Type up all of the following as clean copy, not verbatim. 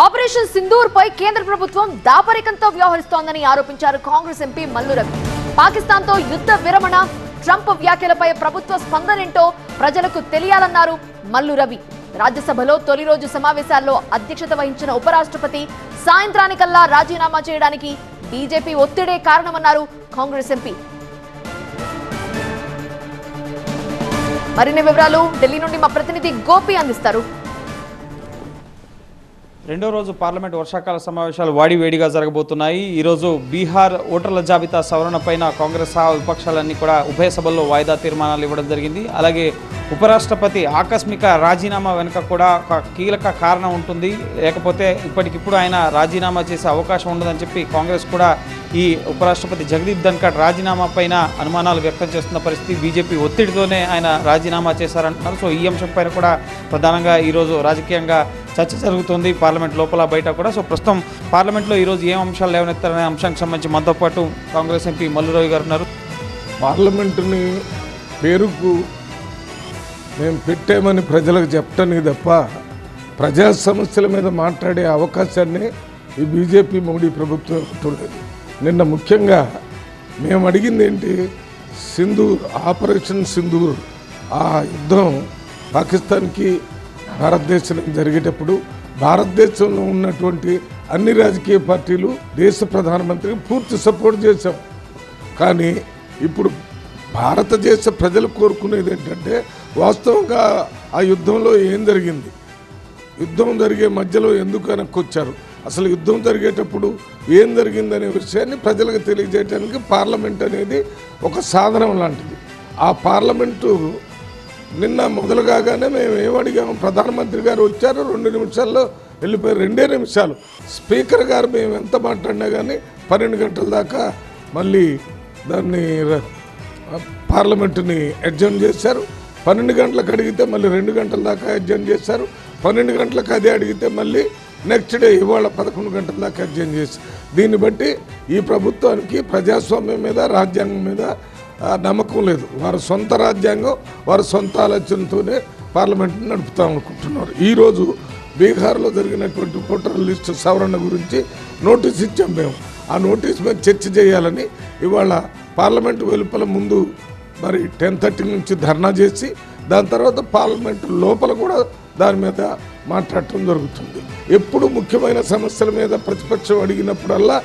Operation Sindoor పై కేంద్ర ప్రభుత్వం దాపరికంతో వ్యవహరిస్తోందని ఆరోపించారు కాంగ్రెస్ ఎంపీ మల్లు రవి. పాకిస్తాన్ తో యుద్ధ విరమణ, ట్రంప్ వ్యాఖ్యలపై ప్రభుత్వ స్పందనేంటో ప్రజలకు తెలియాలన్నారు మల్లు రవి. రాజ్యసభలో తొలి రోజు సమావేశాల్లో అధ్యక్షత వహించిన ఉపరాష్ట్రపతి సాయంత్రానికల్లా రాజీనామా చేయడానికి బీజేపీ ఒత్తిడే కారణమన్నారు కాంగ్రెస్ ఎంపీ. మరిన్ని వివరాలు ఢిల్లీ నుండి మా ప్రతినిధి గోపి అందిస్తారు. రెండో రోజు పార్లమెంట్ వర్షాకాల సమావేశాలు వాడివేడిగా జరగబోతున్నాయి. ఈరోజు బీహార్ ఓటర్ల జాబితా సవరణ పైన కాంగ్రెస్ సహా విపక్షాలన్నీ కూడా ఉభయ సభల్లో వాయిదా తీర్మానాలు ఇవ్వడం జరిగింది. అలాగే ఉపరాష్ట్రపతి ఆకస్మిక రాజీనామా వెనుక కూడా ఒక కీలక కారణం ఉంటుంది, లేకపోతే ఇప్పటికిప్పుడు ఆయన రాజీనామా చేసే అవకాశం ఉండదని చెప్పి కాంగ్రెస్ కూడా ఈ ఉపరాష్ట్రపతి జగదీప్ ధన్కర్ రాజీనామా పైన అనుమానాలు వ్యక్తం చేస్తున్న పరిస్థితి. బీజేపీ ఒత్తిడితోనే ఆయన రాజీనామా చేశారంటున్నారు. సో ఈ అంశం పైన కూడా ప్రధానంగా ఈరోజు రాజకీయంగా చర్చ జరుగుతుంది పార్లమెంట్ లోపల బయట కూడా. సో ప్రస్తుతం పార్లమెంట్లో ఈరోజు ఏం అంశాలు లేవనెత్తారనే అంశానికి సంబంధించి మనతో పాటు కాంగ్రెస్ ఎంపీ మల్లు రవి గారు ఉన్నారు. పార్లమెంటుని పేరుకు మేము పెట్టామని ప్రజలకు చెప్పటానికి తప్ప ప్రజా సమస్యల మీద మాట్లాడే అవకాశాన్ని ఈ బీజేపీ మోడీ ప్రభుత్వం ఇవ్వట్లేదు. నిన్న ముఖ్యంగా మేము అడిగింది ఏంటి, సింధూర్, ఆపరేషన్ సింధూర్, ఆ యుద్ధం పాకిస్తాన్కి భారతదేశం జరిగేటప్పుడు భారతదేశంలో ఉన్నటువంటి అన్ని రాజకీయ పార్టీలు దేశ ప్రధానమంత్రికి పూర్తి సపోర్ట్ చేశాం. కానీ ఇప్పుడు భారతదేశ ప్రజలు కోరుకునేది ఏంటంటే వాస్తవంగా ఆ యుద్ధంలో ఏం జరిగింది, యుద్ధం జరిగే మధ్యలో ఎందుకు వెనక్కొచ్చారు, అసలు యుద్ధం జరిగేటప్పుడు ఏం జరిగిందనే విషయాన్ని ప్రజలకు తెలియజేయడానికి పార్లమెంట్ అనేది ఒక సాధనం లాంటిది. ఆ పార్లమెంటు నిన్న మొదలు కాగానే మేము ఏమడిగాము, ప్రధానమంత్రి గారు వచ్చారు, 2 నిమిషాల్లో వెళ్ళిపోయారు. 2 నిమిషాలు స్పీకర్ గారు మేము ఎంత మాట్లాడినా కానీ 12 గంటల దాకా మళ్ళీ దాన్ని పార్లమెంటుని అడ్జర్న్ చేశారు. 12 గంటలకు అడిగితే మళ్ళీ 2 గంటల దాకా అడ్జర్న్ చేశారు. 12 గంటలకు అదే అడిగితే మళ్ళీ నెక్స్ట్ డే ఇవాళ 11 గంటల దాకా అడ్జర్న్ చేశారు. దీన్ని బట్టి ఈ ప్రభుత్వానికి ప్రజాస్వామ్యం మీద, రాజ్యాంగం మీద నమ్మకం లేదు. వారి సొంత రాజ్యాంగం, వారి సొంత ఆలోచనతోనే పార్లమెంట్ని నడుపుతాం అనుకుంటున్నారు. ఈరోజు బీహార్లో జరిగినటువంటి ఓటర్ లిస్టు సవరణ గురించి నోటీస్ ఇచ్చాం మేము. ఆ నోటీస్ మీద చర్చ చేయాలని ఇవాళ పార్లమెంటు వెలుపల ముందు మరి 10:30 నుంచి ధర్నా చేసి దాని తర్వాత పార్లమెంటు లోపల కూడా దాని మీద మాట్లాడటం జరుగుతుంది. ఎప్పుడు ముఖ్యమైన సమస్యల మీద ప్రతిపక్షం అడిగినప్పుడల్లా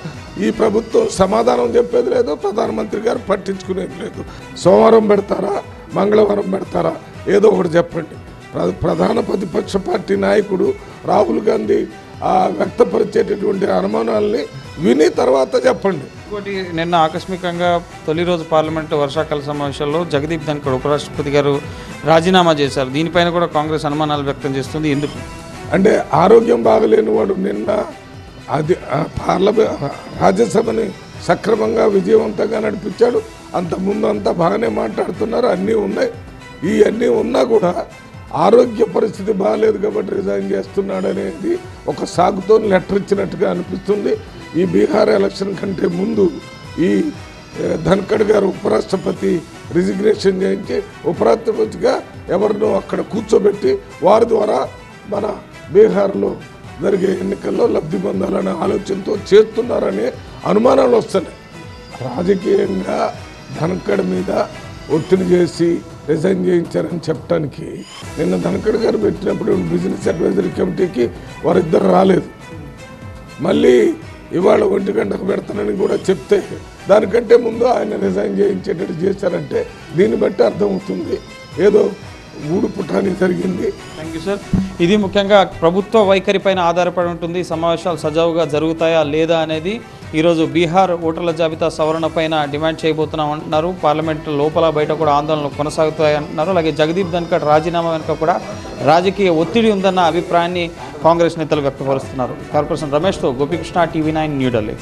ఈ ప్రభుత్వం సమాధానం చెప్పేది లేదు, ప్రధానమంత్రి గారు పట్టించుకునేది లేదు. సోమవారం పెడతారా, మంగళవారం పెడతారా, ఏదో ఒకటి చెప్పండి. ప్రధాన ప్రతిపక్ష పార్టీ నాయకుడు రాహుల్ గాంధీ వ్యక్తపరిచేటటువంటి అనుమానాలని విని తర్వాత చెప్పండి. ఇంకోటి, నిన్న ఆకస్మికంగా తొలి రోజు పార్లమెంటు వర్షాకాల సమావేశాల్లో జగదీప్ ధన్కర్ ఉపరాష్ట్రపతి గారు రాజీనామా చేశారు. దీనిపైన కూడా కాంగ్రెస్ అనుమానాలు వ్యక్తం చేస్తుంది. ఎందుకు అంటే ఆరోగ్యం బాగలేని వాడు నిన్న అది రాజ్యసభని సక్రమంగా విజయవంతంగా నడిపించాడు. అంతకుముందు అంతా బాగానే మాట్లాడుతున్నారు, అన్నీ ఉన్నాయి. ఈ అన్నీ ఉన్నా కూడా ఆరోగ్య పరిస్థితి బాగాలేదు కాబట్టి రిజైన్ చేస్తున్నాడు అనేది ఒక సాగుతో లెటర్ ఇచ్చినట్టుగా అనిపిస్తుంది. ఈ బీహార్ ఎలక్షన్ కంటే ముందు ఈ ధన్కర్ గారు ఉపరాష్ట్రపతి రిజిగ్నేషన్ చేయించి ఉపరాష్ట్రపతిగా ఎవరినో అక్కడ కూర్చోబెట్టి వారి ద్వారా మన బీహార్లో జరిగే ఎన్నికల్లో లబ్ధి పొందాలనే ఆలోచనతో చేస్తున్నారనే అనుమానాలు వస్తున్నాయి. రాజకీయంగా ధన్కర్ మీద ఒత్తిడి చేసి రిజైన్ చేయించారని చెప్పడానికి నిన్న ధన్కర్ గారు పెట్టినప్పుడు బిజినెస్ అడ్వైజరీ కమిటీకి వారిద్దరు రాలేదు. మళ్ళీ ఇవాళ 1 గంటకు పెడతానని కూడా చెప్తే దానికంటే ముందు ఆయన రిజైన్ చేయించేటట్టు చేశారంటే దీన్ని బట్టి అర్థమవుతుంది ఏదో గూడు పుటాని జరిగింది. Thank you sir. ఇది ముఖ్యంగా ప్రభుత్వ వైఖరి పైన ఆధారపడి ఉంటుంది. సమావేశాలు సజావుగా జరుగుతాయా లేదా అనేది ఈరోజు బీహార్ ఓటర్ల జాబితా సవరణ పైన డిమాండ్ చేయబోతున్నాం అంటున్నారు. పార్లమెంట్ లోపల బయట కూడా ఆందోళనలు కొనసాగుతాయంటున్నారు. అలాగే జగదీప్ ధన్కర్ రాజీనామా వెనుక కూడా రాజకీయ ఒత్తిడి ఉందన్న అభిప్రాయాన్ని కాంగ్రెస్ నేతలు వ్యక్తపరుస్తున్నారు. Corporation రమేష్తో Gopikrishna, TV9 New Delhi.